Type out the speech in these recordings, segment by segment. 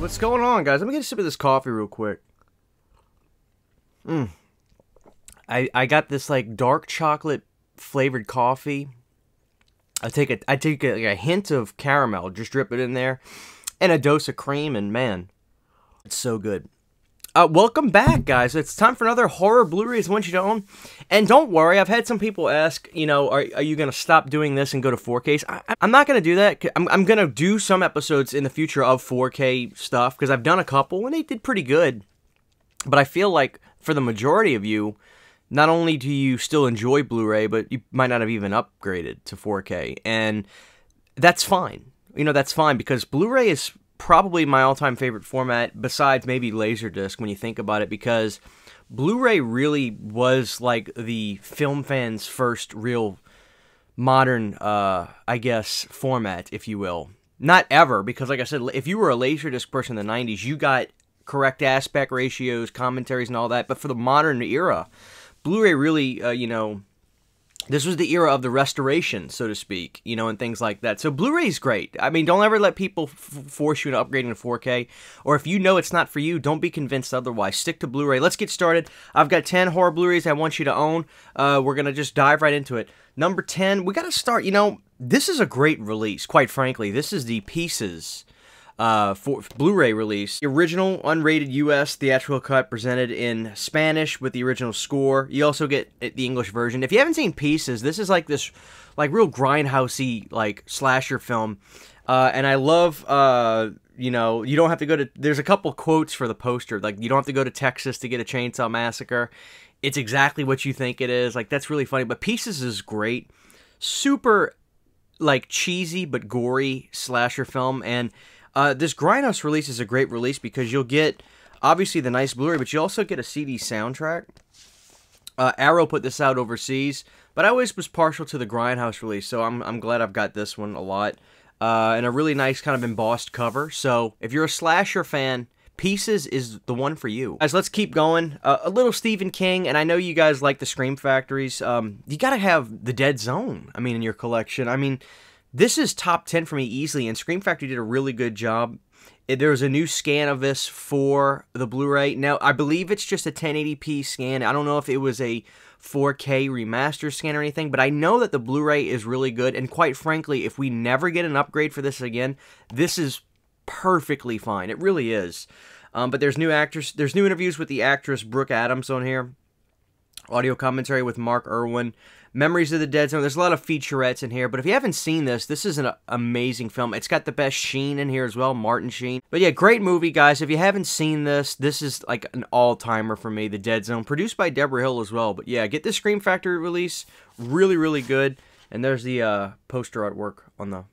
What's going on, guys? Let me get a sip of this coffee real quick. I got this like dark chocolate flavored coffee. I take a hint of caramel, just drip it in there, and a dose of cream, and man, it's so good. Welcome back, guys. It's time for another horror Blu-rays I want you to own. And don't worry, I've had some people ask, you know, are you going to stop doing this and go to 4Ks? I'm not going to do that. I'm going to do some episodes in the future of 4K stuff, because I've done a couple, and they did pretty good. But I feel like, for the majority of you, not only do you still enjoy Blu-ray, but you might not have even upgraded to 4K. And that's fine. You know, that's fine, because Blu-ray is probably my all-time favorite format, besides maybe Laserdisc, when you think about it, because Blu-ray really was like the film fans' first real modern, I guess, format, if you will. Not ever, because like I said, if you were a Laserdisc person in the 90s, you got correct aspect ratios, commentaries, and all that, but for the modern era, Blu-ray really, you know, this was the era of the restoration, so to speak, you know, and things like that. So Blu-ray's great. I mean, don't ever let people force you into upgrading to 4K. Or if you know it's not for you, don't be convinced otherwise. Stick to Blu-ray. Let's get started. I've got 10 horror Blu-rays I want you to own. We're going to just dive right into it. Number 10, we got to start, you know, this is a great release, quite frankly. This is the Pieces for Blu-ray release. The original unrated US theatrical cut presented in Spanish with the original score. You also get the English version. If you haven't seen Pieces, this is like this like real grindhousey like slasher film. And I love you know, you don't have to go to, there's a couple quotes for the poster, like you don't have to go to Texas to get a Chainsaw Massacre. It's exactly what you think it is. Like, that's really funny. But Pieces is great. Super like cheesy but gory slasher film. And this Grindhouse release is a great release because you'll get, obviously, the nice Blu-ray, but you also get a CD soundtrack. Arrow put this out overseas, but I always was partial to the Grindhouse release, so I'm glad I've got this one a lot. And a really nice kind of embossed cover, so if you're a slasher fan, Pieces is the one for you. Guys, let's keep going. A little Stephen King, and I know you guys like the Scream Factories. You gotta have The Dead Zone, I mean, in your collection. I mean, this is top 10 for me easily, and Scream Factory did a really good job. There was a new scan of this for the Blu-ray. Now, I believe it's just a 1080p scan. I don't know if it was a 4K remaster scan or anything, but I know that the Blu-ray is really good, and quite frankly, if we never get an upgrade for this again, this is perfectly fine. It really is. But there's new interviews with the actress Brooke Adams on here. Audio commentary with Mark Irwin. Memories of the Dead Zone. There's a lot of featurettes in here, but if you haven't seen this, this is an amazing film. It's got the best Sheen in here as well, Martin Sheen. But yeah, great movie, guys. If you haven't seen this, this is like an all-timer for me, The Dead Zone. Produced by Deborah Hill as well. But yeah, get the Scream Factory release. Really, really good. And there's the poster artwork on the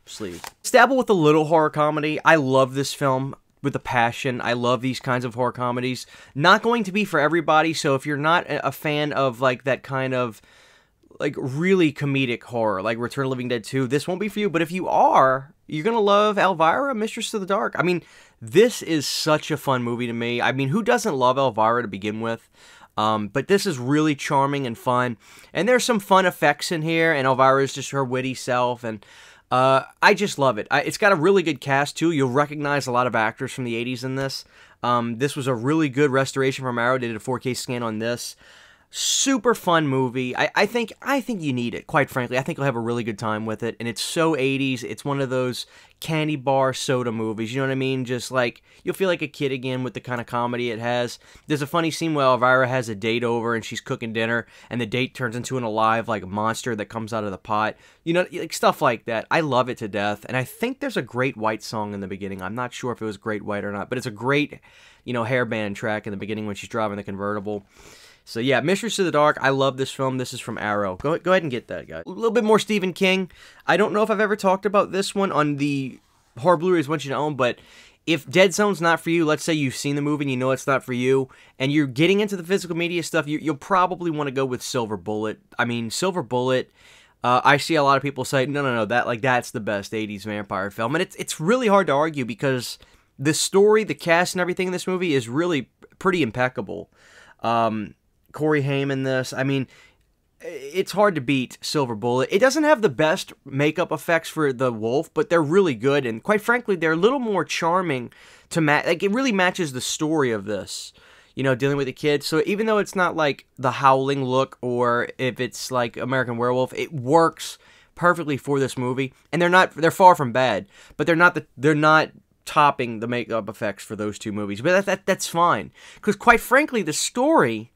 sleeve. Dabble with a little horror comedy. I love this film with a passion. I love these kinds of horror comedies. Not going to be for everybody, so if you're not a fan of like that kind of like really comedic horror, like Return of the Living Dead 2, this won't be for you. But if you are, you're gonna love Elvira, Mistress of the Dark. I mean, this is such a fun movie to me. I mean, who doesn't love Elvira to begin with? But this is really charming and fun. And there's some fun effects in here, and Elvira is just her witty self, and I just love it. It's got a really good cast, too. You'll recognize a lot of actors from the 80s in this. This was a really good restoration from Arrow. They did a 4K scan on this. Super fun movie. I think you need it, quite frankly. I think you'll have a really good time with it, and it's so 80s. It's one of those candy bar soda movies, you know what I mean? Just like, you'll feel like a kid again with the kind of comedy it has. There's a funny scene where Elvira has a date over, and she's cooking dinner, and the date turns into an alive, like, monster that comes out of the pot. You know, like, stuff like that. I love it to death, and I think there's a Great White song in the beginning. I'm not sure if it was Great White or not, but it's a great, you know, hair band track in the beginning when she's driving the convertible. So yeah, Mistress of the Dark, I love this film. This is from Arrow. Go ahead and get that, guys. A little bit more Stephen King. I don't know if I've ever talked about this one on the horror Blu-rays I want you to own, but if Dead Zone's not for you, let's say you've seen the movie and you know it's not for you, and you're getting into the physical media stuff, you'll probably want to go with Silver Bullet. I mean, Silver Bullet, I see a lot of people say, no, that's the best 80s vampire film, and it's really hard to argue because the story, the cast, and everything in this movie is really pretty impeccable. Corey Haim in this, I mean, it's hard to beat Silver Bullet. It doesn't have the best makeup effects for the wolf, but they're really good, and quite frankly, they're a little more charming to match. Like, it really matches the story of this, you know, dealing with the kids. So even though it's not like The Howling look, or if it's like American Werewolf, it works perfectly for this movie. And they're far from bad, but they're not topping the makeup effects for those two movies. But that's fine, because quite frankly, the story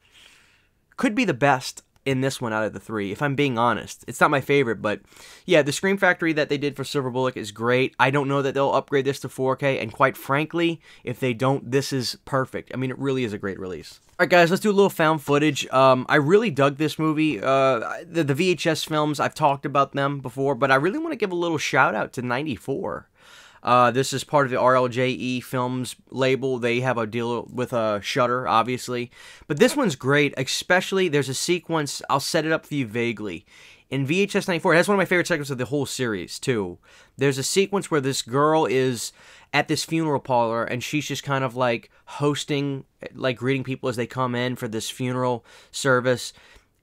could be the best in this one out of the three, if I'm being honest. It's not my favorite, but yeah, the Scream Factory that they did for Silver Bullet is great. I don't know that they'll upgrade this to 4K, and quite frankly, if they don't, this is perfect. I mean, it really is a great release. Alright guys, let's do a little found footage. I really dug this movie. The VHS films, I've talked about them before, but I really want to give a little shout out to 94. This is part of the RLJE Films label. They have a deal with Shudder, obviously. But this one's great, especially there's a sequence, I'll set it up for you vaguely. In VHS 94, that's one of my favorite segments of the whole series, too. There's a sequence where this girl is at this funeral parlor, and she's just kind of like hosting, like greeting people as they come in for this funeral service.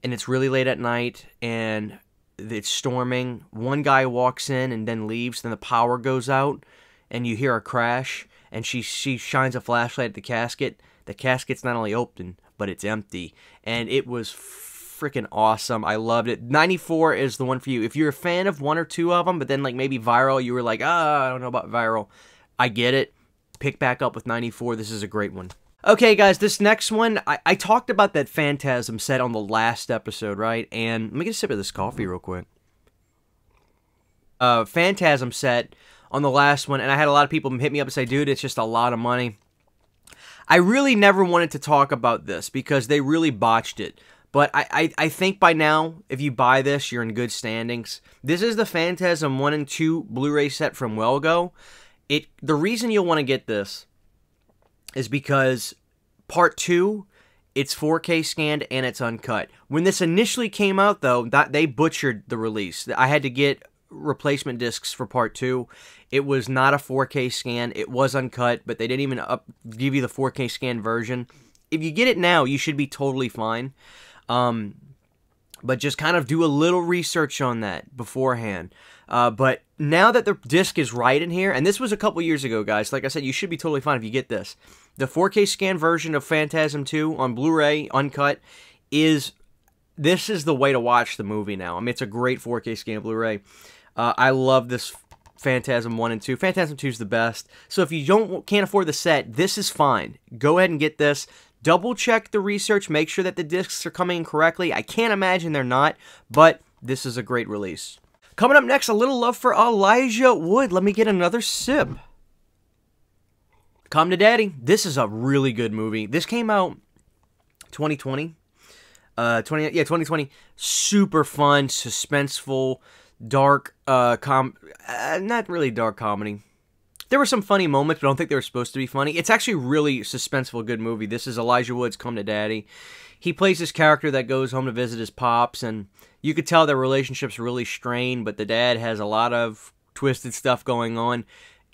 And it's really late at night, and it's storming. One guy walks in and then leaves. Then the power goes out, and you hear a crash. And she shines a flashlight at the casket. The casket's not only open, but it's empty. And it was freaking awesome. I loved it. 94 is the one for you. If you're a fan of one or two of them, but then like maybe Viral, you were like, I don't know about Viral. I get it. Pick back up with 94. This is a great one. Okay, guys, this next one, I talked about that Phantasm set on the last episode, right? And let me get a sip of this coffee real quick. Phantasm set on the last one, and I had a lot of people hit me up and say, dude, it's just a lot of money. I really never wanted to talk about this because they really botched it. But I think by now, if you buy this, you're in good standings. This is the Phantasm 1 and 2 Blu-ray set from Welgo. The reason you'll want to get this is because part 2, it's 4K scanned and it's uncut. When this initially came out, though, they butchered the release. I had to get replacement discs for part 2. It was not a 4K scan. It was uncut, but they didn't even give you the 4K scan version. If you get it now, you should be totally fine. But just kind of do a little research on that beforehand. But now that the disc is right in here, and this was a couple years ago, guys, like I said, you should be totally fine if you get this. The 4K scan version of Phantasm 2 on Blu-ray, uncut, this is the way to watch the movie now. I mean, it's a great 4K scan Blu-ray. I love this Phantasm 1 and 2. Phantasm 2 is the best. So if you can't afford the set, this is fine. Go ahead and get this. Double check the research. Make sure that the discs are coming in correctly. I can't imagine they're not, but this is a great release. Coming up next, a little love for Elijah Wood. Let me get another sip. Come to Daddy. This is a really good movie. This came out 2020. 2020. Super fun, suspenseful, dark, not really dark comedy. There were some funny moments, but I don't think they were supposed to be funny. It's actually a really suspenseful, good movie. This is Elijah Wood's Come to Daddy. He plays this character that goes home to visit his pops, and you could tell their relationship's really strained, but the dad has a lot of twisted stuff going on.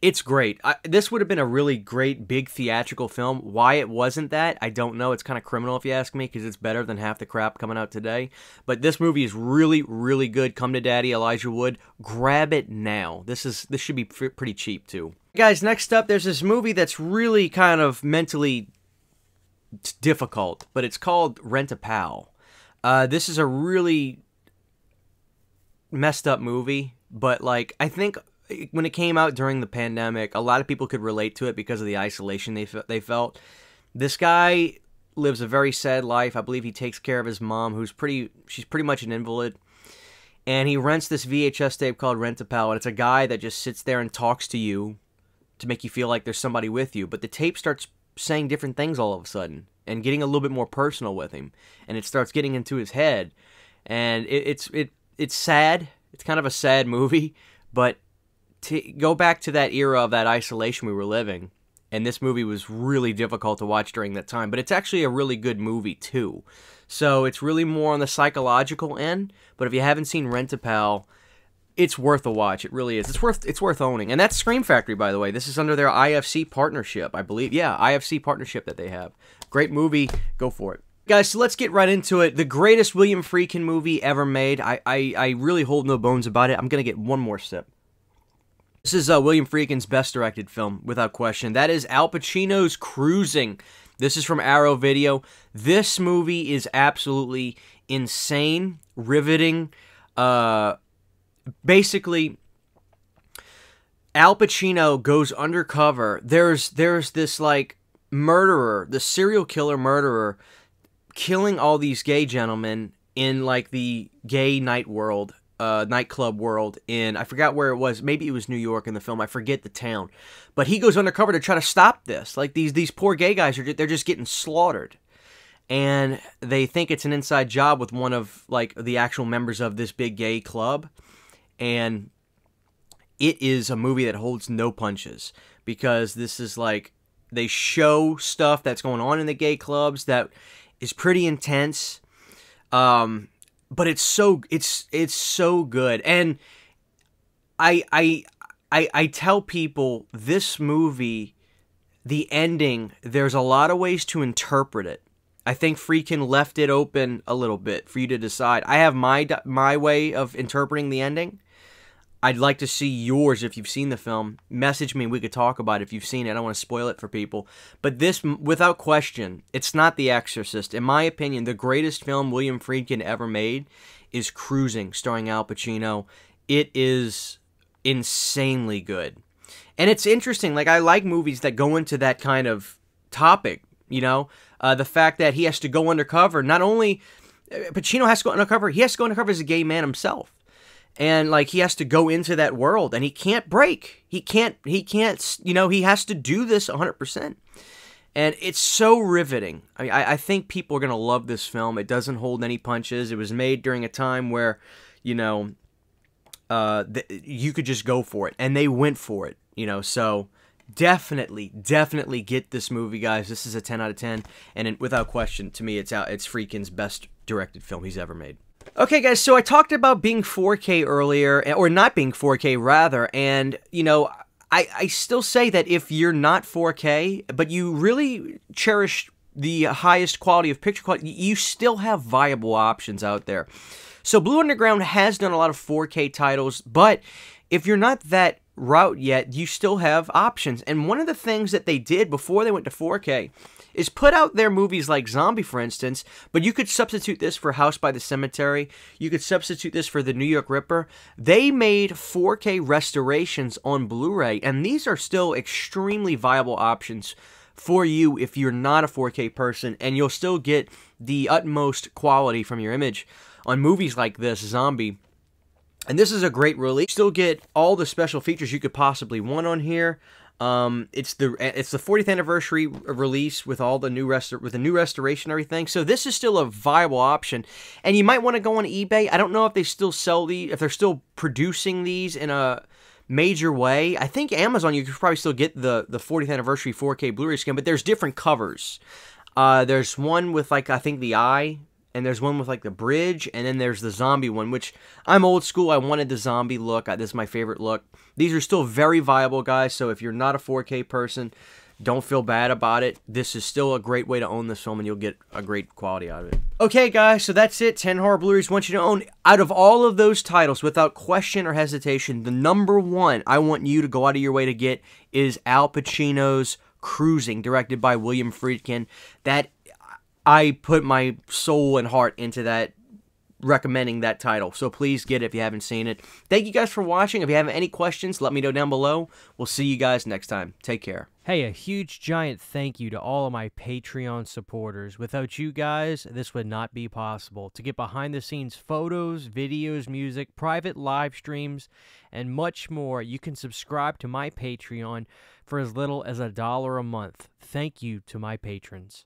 It's great. This would have been a really great, big theatrical film. Why it wasn't that, I don't know. It's kind of criminal if you ask me, because it's better than half the crap coming out today. But this movie is really, really good. Come to Daddy, Elijah Wood. Grab it now. This should be pretty cheap, too. Guys, next up, there's this movie that's really kind of mentally difficult, but it's called Rent-A-Pal. This is a really messed up movie, but like I think when it came out during the pandemic, a lot of people could relate to it because of the isolation they felt. This guy lives a very sad life. I believe he takes care of his mom, she's pretty much an invalid. And he rents this VHS tape called Rent-A-Pal, and it's a guy that just sits there and talks to you to make you feel like there's somebody with you. But the tape starts saying different things all of a sudden and getting a little bit more personal with him. And it starts getting into his head. And it's sad. It's kind of a sad movie, but to go back to that era of that isolation we were living, and this movie was really difficult to watch during that time, but it's actually a really good movie too. So it's really more on the psychological end, but if you haven't seen Rent-A-Pal, it's worth a watch. It really is. It's worth owning. And that's Scream Factory, by the way. This is under their IFC partnership, I believe. Yeah, IFC partnership that they have. Great movie. Go for it. Guys, so let's get right into it. The greatest William Friedkin movie ever made. I really hold no bones about it. I'm going to get one more sip. This is William Friedkin's best directed film, without question. That is Al Pacino's Cruisin. This is from Arrow Video. This movie is absolutely insane, riveting. Basically, Al Pacino goes undercover. There's this, like, murderer, the serial killer murderer, killing all these gay gentlemen in, like, the gay nightclub world in, I forgot where it was, maybe it was New York in the film, I forget the town, but he goes undercover to try to stop this. Like, these poor gay guys, they're just getting slaughtered, and they think it's an inside job with one of, like, the actual members of this big gay club, and it is a movie that holds no punches, because this is, like, they show stuff that's going on in the gay clubs that is pretty intense, but it's so good. And I tell people, this movie, the ending, there's a lot of ways to interpret it. I think Friedkin left it open a little bit for you to decide. I have my way of interpreting the ending. I'd like to see yours if you've seen the film. Message me, we could talk about it if you've seen it. I don't want to spoil it for people. But this, without question, it's not The Exorcist. In my opinion, the greatest film William Friedkin ever made is Cruisin, starring Al Pacino. It is insanely good. And it's interesting, like, I like movies that go into that kind of topic, you know? The fact that he has to go undercover. Not only Pacino has to go undercover, he has to go undercover as a gay man himself. And, like, he has to go into that world, and he can't break. He can't, you know, he has to do this 100%. And it's so riveting. I mean, I think people are going to love this film. It doesn't hold any punches. It was made during a time where, you know, you could just go for it. And they went for it, you know. So, definitely get this movie, guys. This is a 10 out of 10. And without question, to me, it's Friedkin's best directed film he's ever made. Okay, guys, so I talked about being 4K earlier, or not being 4K, rather, and, you know, I still say that if you're not 4K, but you really cherish the highest quality of picture quality, you still have viable options out there. So Blue Underground has done a lot of 4K titles, but if you're not that route yet, you still have options. And one of the things that they did before they went to 4K is put out their movies like Zombie, for instance, but you could substitute this for House by the Cemetery. You could substitute this for The New York Ripper. They made 4K restorations on Blu-ray, and these are still extremely viable options for you if you're not a 4K person, and you'll still get the utmost quality from your image on movies like this, Zombie. And this is a great release. You still get all the special features you could possibly want on here. It's the 40th anniversary release with all the new restoration and everything. So this is still a viable option, and you might want to go on eBay. I don't know if they still sell these, if they're still producing these in a major way. I think Amazon, you could probably still get the 40th anniversary 4K Blu-ray skin, but there's different covers. There's one with, like, I think the eye, and there's one with, like, the bridge, and then there's the zombie one, which I'm old school. I wanted the zombie look. This is my favorite look. These are still very viable, guys, so if you're not a 4K person, don't feel bad about it. This is still a great way to own this film, and you'll get a great quality out of it. Okay, guys, so that's it. 10 horror Blu-rays I want you to own. Out of all of those titles, without question or hesitation, the number one I want you to go out of your way to get is Al Pacino's Cruisin, directed by William Friedkin. That I put my soul and heart into that, recommending that title. So please get it if you haven't seen it. Thank you guys for watching. If you have any questions, let me know down below. We'll see you guys next time. Take care. Hey, a huge giant thank you to all of my Patreon supporters. Without you guys, this would not be possible. To get behind the scenes photos, videos, music, private live streams, and much more, you can subscribe to my Patreon for as little as $1 a month. Thank you to my patrons.